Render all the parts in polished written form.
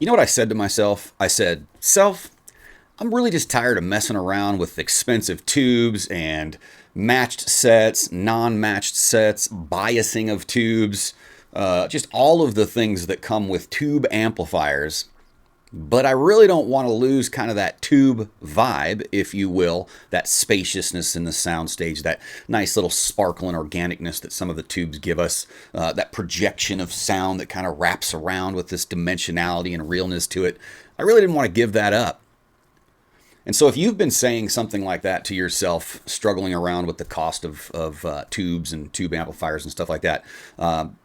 You know what I said to myself? I said, self, I'm really just tired of messing around with expensive tubes and matched sets, non-matched sets, biasing of tubes, just all of the things that come with tube amplifiers. But I really don't want to lose kind of that tube vibe, if you will, that spaciousness in the soundstage, that nice little sparkle and organicness that some of the tubes give us, that projection of sound that kind of wraps around with this dimensionality and realness to it. I really didn't want to give that up. And so if you've been saying something like that to yourself, struggling around with the cost of tubes and tube amplifiers and stuff like that,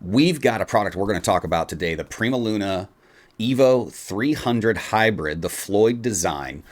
we've got a product we're going to talk about today, the PrimaLuna Evo 300 Hybrid, the Floyd design.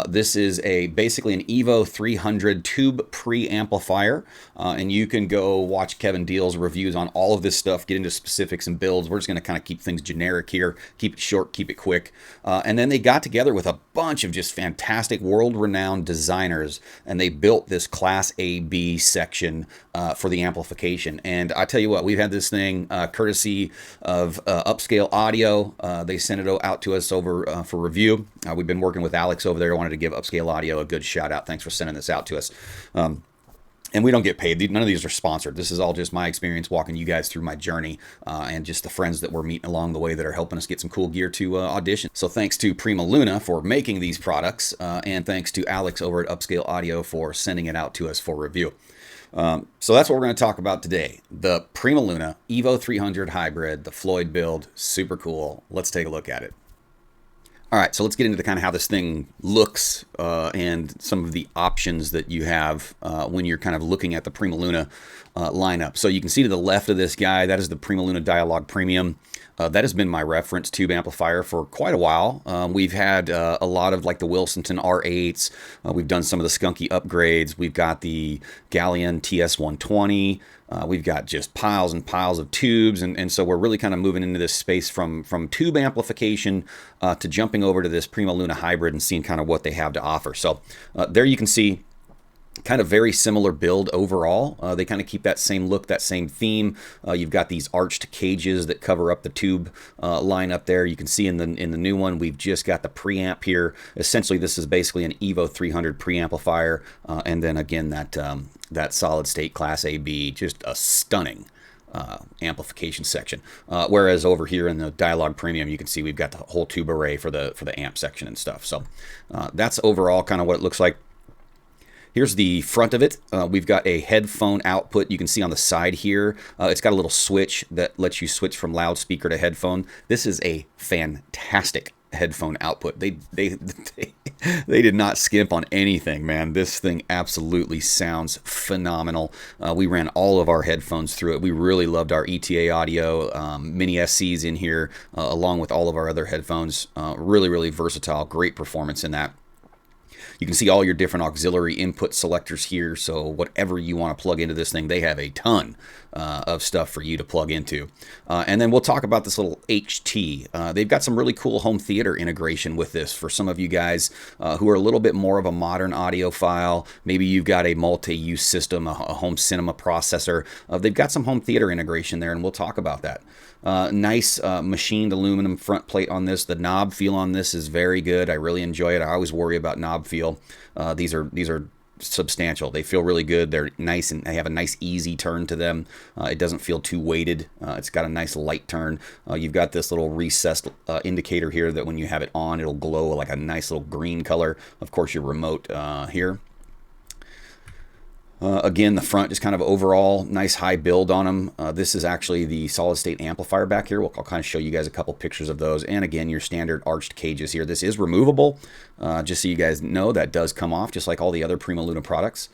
This is basically an Evo 300 tube preamplifier, and you can go watch Kevin Deal's reviews on all of this stuff, get into specifics and builds. We're just going to kind of keep things generic here, keep it short, keep it quick. And then they got together with a bunch of just fantastic world-renowned designers, and they built this Class AB section for the amplification. And I tell you what, we've had this thing courtesy of Upscale Audio. They sent it out to us over for review. We've been working with Alex over there. I wanted to give Upscale Audio a good shout out. Thanks for sending this out to us. And we don't get paid. None of these are sponsored. This is all just my experience walking you guys through my journey and just the friends that we're meeting along the way that are helping us get some cool gear to audition. So thanks to PrimaLuna for making these products, and thanks to Alex over at Upscale Audio for sending it out to us for review. So that's what we're going to talk about today. The PrimaLuna Evo 300 Hybrid, the Floyd build. Super cool. Let's take a look at it. All right, so let's get into the kind of how this thing looks and some of the options that you have when you're kind of looking at the PrimaLuna lineup. So you can see to the left of this guy, that is the PrimaLuna DiaLouge Premium. That has been my reference tube amplifier for quite a while. We've had a lot of like the Wilsonton R8s. We've done some of the skunky upgrades. We've got the Galleon TS120. We've got just piles and piles of tubes. And so we're really kind of moving into this space from tube amplification to jumping over to this PrimaLuna Hybrid and seeing kind of what they have to offer. So there you can see kind of very similar build overall. They kind of keep that same look, that same theme. You've got these arched cages that cover up the tube line up there. You can see in the new one, we've just got the preamp here. Essentially, this is basically an Evo 300 preamplifier, and then again that solid state Class AB, just a stunning amplification section. Whereas over here in the DiaLouge Premium, you can see we've got the whole tube array for the amp section and stuff. So that's overall kind of what it looks like. Here's the front of it. We've got a headphone output. You can see on the side here, it's got a little switch that lets you switch from loudspeaker to headphone. This is a fantastic headphone output. They did not skimp on anything, man. This thing absolutely sounds phenomenal. We ran all of our headphones through it. We really loved our ETA audio, mini SCs in here, along with all of our other headphones. Really, really versatile. Great performance in that. You can see all your different auxiliary input selectors here, so whatever you want to plug into this thing, they have a ton of stuff for you to plug into. And then we'll talk about this little HT. They've got some really cool home theater integration with this for some of you guys who are a little bit more of a modern audiophile. Maybe you've got a multi-use system, a home cinema processor. They've got some home theater integration there, and we'll talk about that. Nice machined aluminum front plate on this. The knob feel on this is very good. I really enjoy it. I always worry about knob feel. These are substantial. They feel really good. They're nice and they have a nice easy turn to them. It doesn't feel too weighted. It's got a nice light turn. You've got this little recessed indicator here that when you have it on, it'll glow like a nice little green color. Of course, your remote here. Again, the front just kind of overall nice high build on them. This is actually the solid state amplifier back here. I'll kind of show you guys a couple pictures of those. And again, your standard arched cages here. This is removable. Just so you guys know, that does come off just like all the other PrimaLuna products.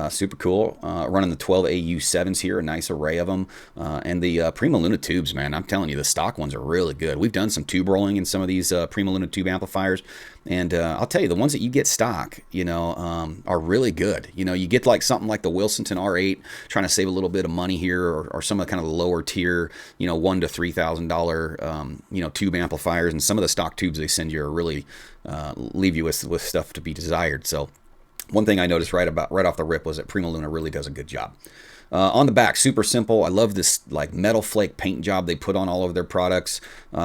Super cool. Running the 12 AU7s here, a nice array of them. And the PrimaLuna tubes, man, I'm telling you, the stock ones are really good. We've done some tube rolling in some of these PrimaLuna tube amplifiers. And I'll tell you, the ones that you get stock, you know, are really good. You know, you get like something like the Wilsonton R8, trying to save a little bit of money here, or some of the kind of the lower tier, you know, $1,000 to $3,000, you know, tube amplifiers. And some of the stock tubes they send you are really leave you with stuff to be desired. So One thing I noticed right off the rip was that PrimaLuna really does a good job. On the back, super simple. I love this like metal flake paint job they put on all of their products.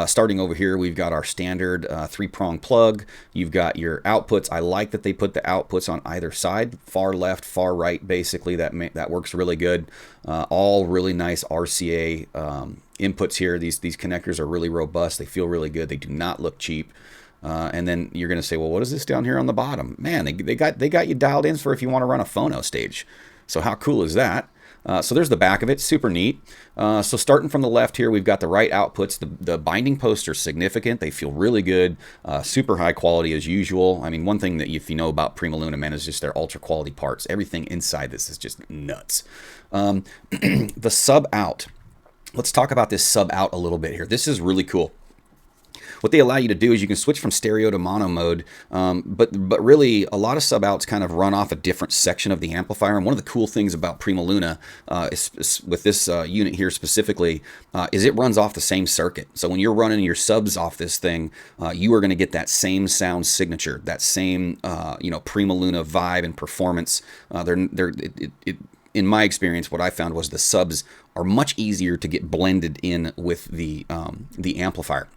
Starting over here, we've got our standard 3-prong plug. You've got your outputs. I like that they put the outputs on either side, far left, far right. Basically, that works really good. All really nice RCA inputs here. These connectors are really robust. They feel really good. They do not look cheap. And then you're going to say, well, what is this down here on the bottom? Man, they got you dialed in for if you want to run a phono stage. So how cool is that? So there's the back of it, super neat. So starting from the left here, we've got the right outputs. The binding posts are significant. They feel really good, super high quality as usual. I mean, one thing that if you know about PrimaLuna, man, is just their ultra quality parts. Everything inside this is just nuts. The sub out. Let's talk about this sub out a little bit here. This is really cool. What they allow you to do is you can switch from stereo to mono mode, but really a lot of sub outs kind of run off a different section of the amplifier. And one of the cool things about PrimaLuna is with this unit here specifically is it runs off the same circuit. So when you're running your subs off this thing, you are going to get that same sound signature, that same PrimaLuna vibe and performance. In my experience, what I found was the subs are much easier to get blended in with the amplifier.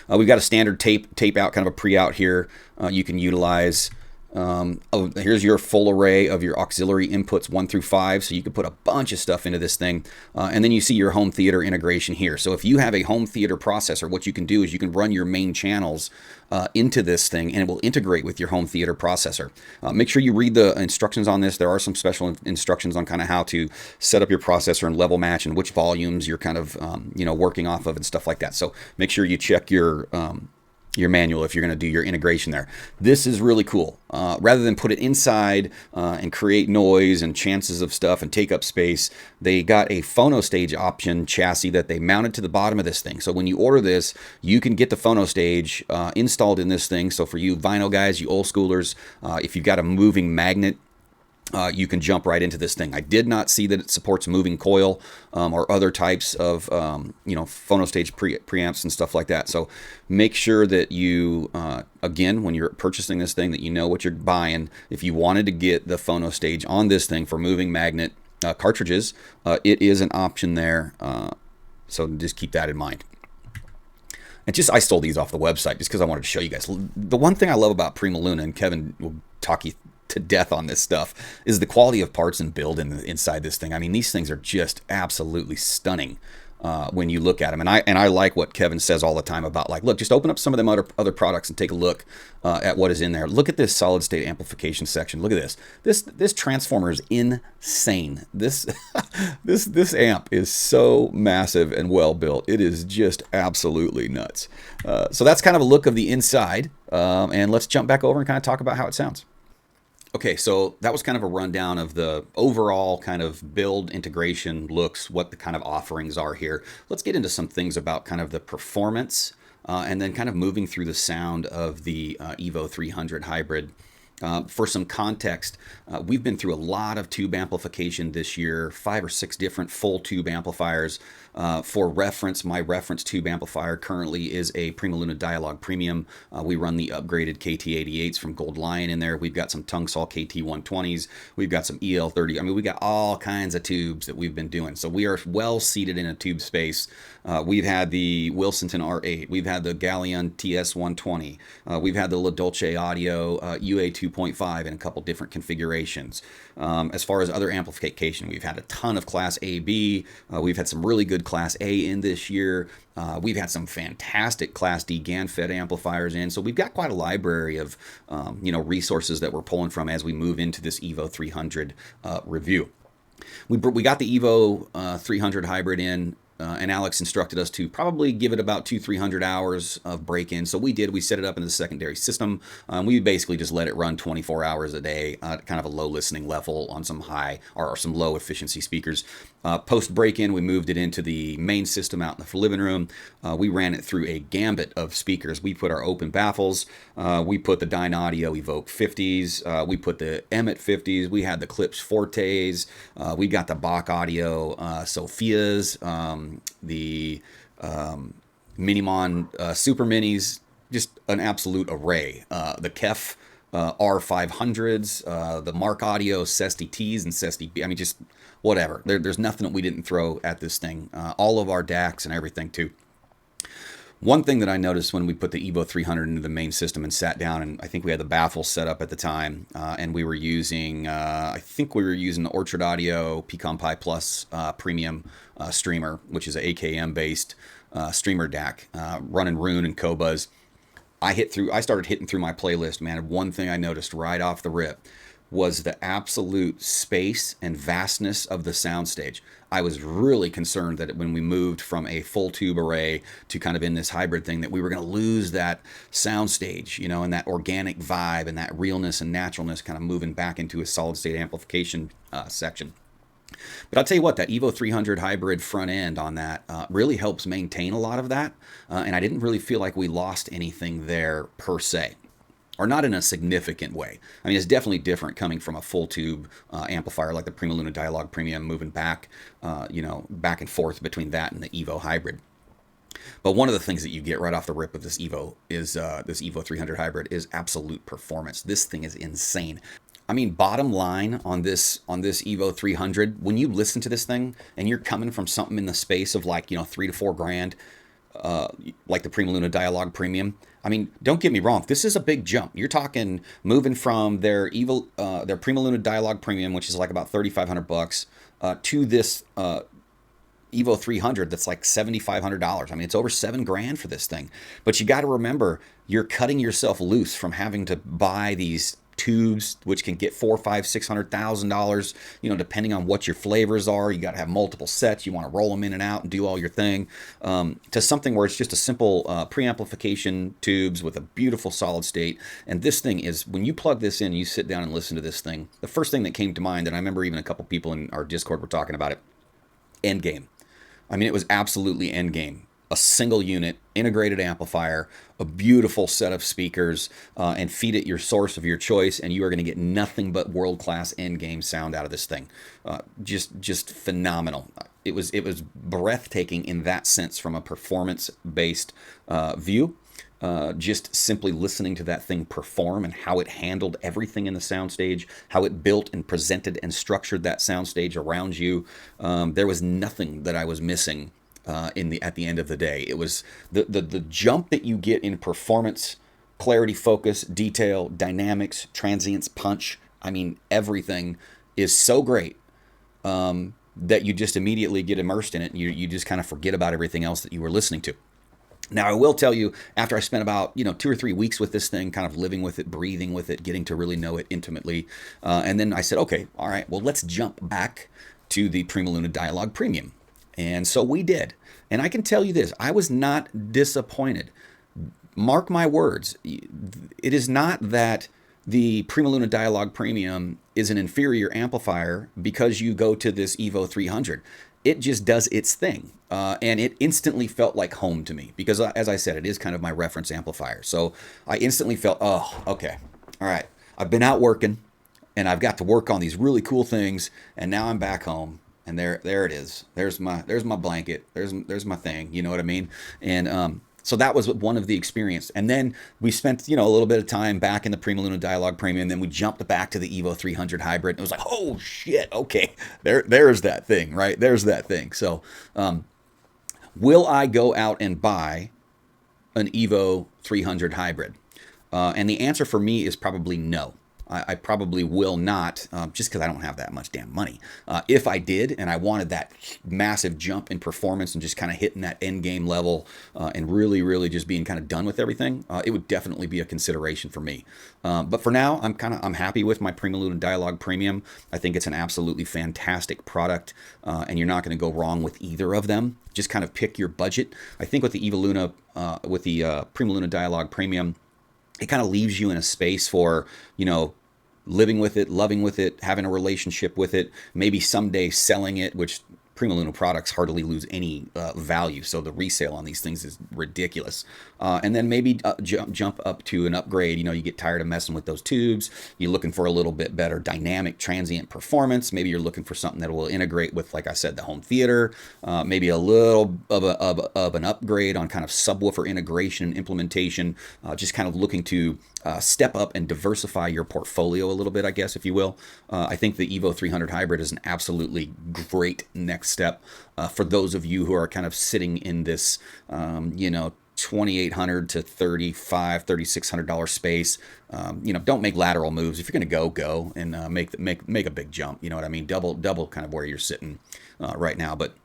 We've got a standard tape out, kind of a pre-out here you can utilize. Here's your full array of your auxiliary inputs 1 through 5, so you can put a bunch of stuff into this thing. And then you see your home theater integration here. So if you have a home theater processor, what you can do is you can run your main channels into this thing, and it will integrate with your home theater processor. Make sure you read the instructions on this. There are some special instructions on kind of how to set up your processor and level match and which volumes you're kind of working off of and stuff like that. So make sure you check your manual if you're going to do your integration there. This is really cool. Rather than put it inside and create noise and chances of stuff and take up space, they got a phono stage option chassis that they mounted to the bottom of this thing. So when you order this, you can get the phono stage installed in this thing. So for you vinyl guys, you old schoolers, if you've got a moving magnet, you can jump right into this thing. I did not see that it supports moving coil or other types of phono stage preamps and stuff like that. So make sure that you, again, when you're purchasing this thing, that you know what you're buying. If you wanted to get the phono stage on this thing for moving magnet cartridges, it is an option there. So just keep that in mind. And I stole these off the website just because I wanted to show you guys. The one thing I love about PrimaLuna, and Kevin will talk you to death on this stuff, is the quality of parts and build inside this thing. I mean, these things are just absolutely stunning when you look at them. And I like what Kevin says all the time about, like, look, just open up some of them other products and take a look at what is in there. Look at this solid state amplification section. Look at this. This transformer is insane. This amp is so massive and well built. It is just absolutely nuts. So that's kind of a look of the inside. And let's jump back over and kind of talk about how it sounds. Okay, so that was kind of a rundown of the overall kind of build, integration, looks, what the kind of offerings are here. Let's get into some things about kind of the performance and then kind of moving through the sound of the Evo 300 hybrid. For some context, we've been through a lot of tube amplification this year, 5 or 6 different full tube amplifiers. For reference, my reference tube amplifier currently is a PrimaLuna DiaLouge Premium. We run the upgraded KT88s from Gold Lion in there. We've got some Tungsol KT120s. We've got some EL30. I mean, we got all kinds of tubes that we've been doing. So we are well seated in a tube space. We've had the Wilsonton R8. We've had the Galleon TS120. We've had the La Dolce Audio UA 2.5 in a couple different configurations. As far as other amplification, we've had a ton of Class AB. We've had some really good Class A in this year. We've had some fantastic Class D GaN-fed amplifiers in. So we've got quite a library of resources that we're pulling from as we move into this Evo 300 review. We got the Evo 300 hybrid in. And Alex instructed us to probably give it about 200-300 hours of break-in. So we did. We set it up in the secondary system. We basically just let it run 24 hours a day, kind of a low listening level on some high or some low efficiency speakers. Post break-in, we moved it into the main system out in the living room. We ran it through a gambit of speakers. We put our open Baffles. We put the Dynaudio EVOKE 50s. We put the Emmett 50s. We had the Klipsch Fortes. We got the Bach Audio Sophias. The Minimon Super Minis, just an absolute array. The Kef R500s, the Mark Audio Sesti Ts and Sesti B. I mean, just whatever. There's nothing that we didn't throw at this thing. All of our DACs and everything too. One thing that I noticed when we put the Evo 300 into the main system and sat down, and I think we had the Baffles set up at the time, and we were using, I think we were using the Orchard Audio Pecan Pi Plus premium streamer, which is an AKM-based streamer DAC, running Rune and Cobuzz. I started hitting through my playlist, man, and one thing I noticed right off the rip was the absolute space and vastness of the soundstage. I was really concerned that when we moved from a full tube array to kind of in this hybrid thing, that we were going to lose that soundstage, you know, and that organic vibe and that realness and naturalness kind of moving back into a solid state amplification section. But I'll tell you what, that Evo 300 hybrid front end on that really helps maintain a lot of that. And I didn't really feel like we lost anything there per se, or not in a significant way. I mean, it's definitely different coming from a full tube amplifier like the PrimaLuna DiaLouge Premium, moving back, you know, back and forth between that and the Evo hybrid. But one of the things that you get right off the rip with this Evo is this Evo 300 hybrid is absolute performance. This thing is insane. I mean, bottom line on this Evo 300, when you listen to this thing and you're coming from something in the space of like, you know, $3 to $4 grand, like the PrimaLuna DiaLouge Premium. I mean, don't get me wrong, this is a big jump. You're talking moving from their PrimaLuna DiaLouge Premium, which is like about $3,500, to this Evo 300 that's like $7,500. I mean, it's over $7 grand for this thing. But you got to remember, you're cutting yourself loose from having to buy these tubes, which can get $400,000, $500,000, $600,000, you know, depending on what your flavors are. You got to have multiple sets. You want to roll them in and out and do all your thing, to something where it's just a simple preamplification tubes with a beautiful solid state. And this thing is, when you plug this in, you sit down and listen to this thing, the first thing that came to mind, and I remember even a couple people in our Discord were talking about it, Endgame. I mean, it was absolutely Endgame. A single unit, integrated amplifier, a beautiful set of speakers, and feed it your source of your choice, and you are going to get nothing but world-class Endgame sound out of this thing. Just phenomenal. It was breathtaking in that sense from a performance-based view. Just simply listening to that thing perform and how it handled everything in the soundstage, how it built and presented and structured that soundstage around you. There was nothing that I was missing at the end of the day. It was the jump that you get in performance, clarity, focus, detail, dynamics, transients, punch. I mean, everything is so great that you just immediately get immersed in it, and you just kind of forget about everything else that you were listening to. Now, I will tell you, after I spent about 2 or 3 weeks with this thing, kind of living with it, breathing with it, getting to really know it intimately, and then I said, okay, all right, well, let's jump back to the PrimaLuna DiaLouge Premium. And so we did. And I can tell you this, I was not disappointed. Mark my words, it is not that the PrimaLuna DiaLouge Premium is an inferior amplifier because you go to this Evo 300. It just does its thing. And it instantly felt like home to me because, as I said, it is kind of my reference amplifier. So I instantly felt, oh, okay, all right. I've been out working, and I've got to work on these really cool things, and now I'm back home, and there it is. There's my blanket. There's my thing. You know what I mean? And so that was one of the experience. And then we spent, a little bit of time back in the PrimaLuna DiaLouge Premium, and then we jumped back to the Evo 300 Hybrid. And it was like, oh shit, okay, there's that thing, right? There's that thing. So will I go out and buy an Evo 300 Hybrid? And the answer for me is probably no. I probably will not, just because I don't have that much damn money. If I did, and I wanted that massive jump in performance and just kind of hitting that end game level and really, really just being kind of done with everything, it would definitely be a consideration for me. But for now, I'm happy with my PrimaLuna DiaLouge Premium. I think it's an absolutely fantastic product, and you're not going to go wrong with either of them. Just kind of pick your budget. I think with the PrimaLuna DiaLouge Premium, it kind of leaves you in a space for, living with it, loving with it, having a relationship with it, maybe someday selling it, which PrimaLuna products hardly lose any value, so the resale on these things is ridiculous. And then maybe jump up to an upgrade. You know, you get tired of messing with those tubes. You're looking for a little bit better dynamic transient performance. Maybe you're looking for something that will integrate with, like I said, the home theater. Maybe a little of an upgrade on kind of subwoofer integration and implementation. Just kind of looking to step up and diversify your portfolio a little bit, I guess, if you will. I think the Evo 300 Hybrid is an absolutely great next step for those of you who are kind of sitting in this, you know, $2,800 to $3,600 space. You know, don't make lateral moves. If you're going to go and make a big jump. You know what I mean? Double kind of where you're sitting right now. But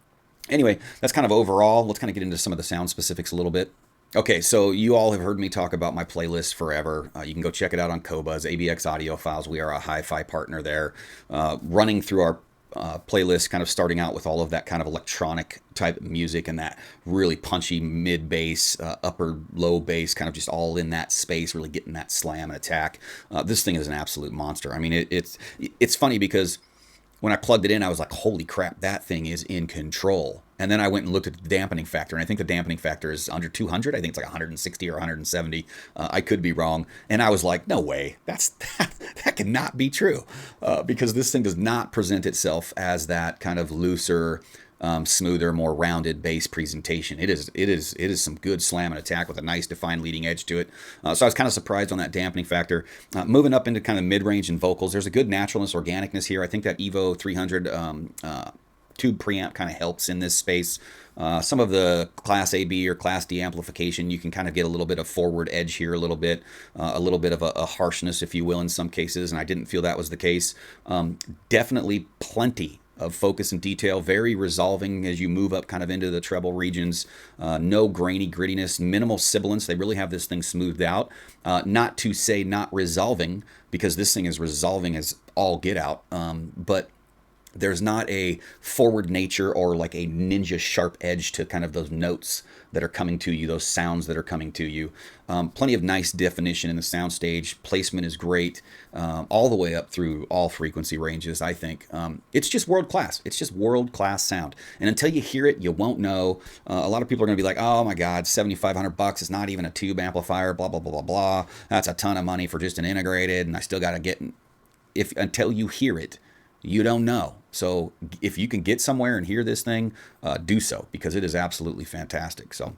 anyway, that's kind of overall. Let's kind of get into some of the sound specifics a little bit. Okay, so you all have heard me talk about my playlist forever. You can go check it out on Qobuz, ABX Audio Files. We are a hi-fi partner there. Running through our playlist, kind of starting out with all of that kind of electronic type music and that really punchy mid bass, upper low bass, kind of just all in that space, really getting that slam and attack. This thing is an absolute monster. I mean, it's funny because when I plugged it in, I was like, holy crap, that thing is in control. And then I went and looked at the dampening factor, and I think the dampening factor is under 200. I think it's like 160 or 170. I could be wrong. And I was like, no way. That cannot be true, because this thing does not present itself as that kind of looser, smoother, more rounded bass presentation. It is some good slam and attack with a nice defined leading edge to it. So I was kind of surprised on that dampening factor. Moving up into kind of mid-range and vocals, there's a good naturalness, organicness here. I think that Evo 300 tube preamp kind of helps in this space. Some of the Class AB or Class D amplification, you can kind of get a little bit of forward edge here, a little bit of a harshness, if you will, in some cases, and I didn't feel that was the case. Definitely plenty of focus and detail, very resolving as you move up kind of into the treble regions. No grainy grittiness, minimal sibilance. They really have this thing smoothed out. Not to say not resolving, because this thing is resolving as all get out, but there's not a forward nature or like a ninja sharp edge to kind of those notes that are coming to you, those sounds that are coming to you. Plenty of nice definition in the soundstage. Placement is great, all the way up through all frequency ranges, I think. It's just world class. It's just world class sound. And until you hear it, you won't know. A lot of people are going to be like, oh my God, $7,500. It's not even a tube amplifier, blah, blah, blah, blah, blah. That's a ton of money for just an integrated, and I still got to get... Until you hear it, you don't know. So if you can get somewhere and hear this thing, do so, because it is absolutely fantastic. So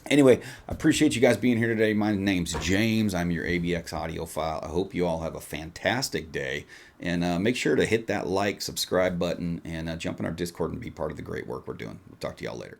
anyway, I appreciate you guys being here today. My name's James. I'm your ABX audiophile. I hope you all have a fantastic day. And make sure to hit that like, subscribe button, and jump in our Discord and be part of the great work we're doing. We'll talk to y'all later.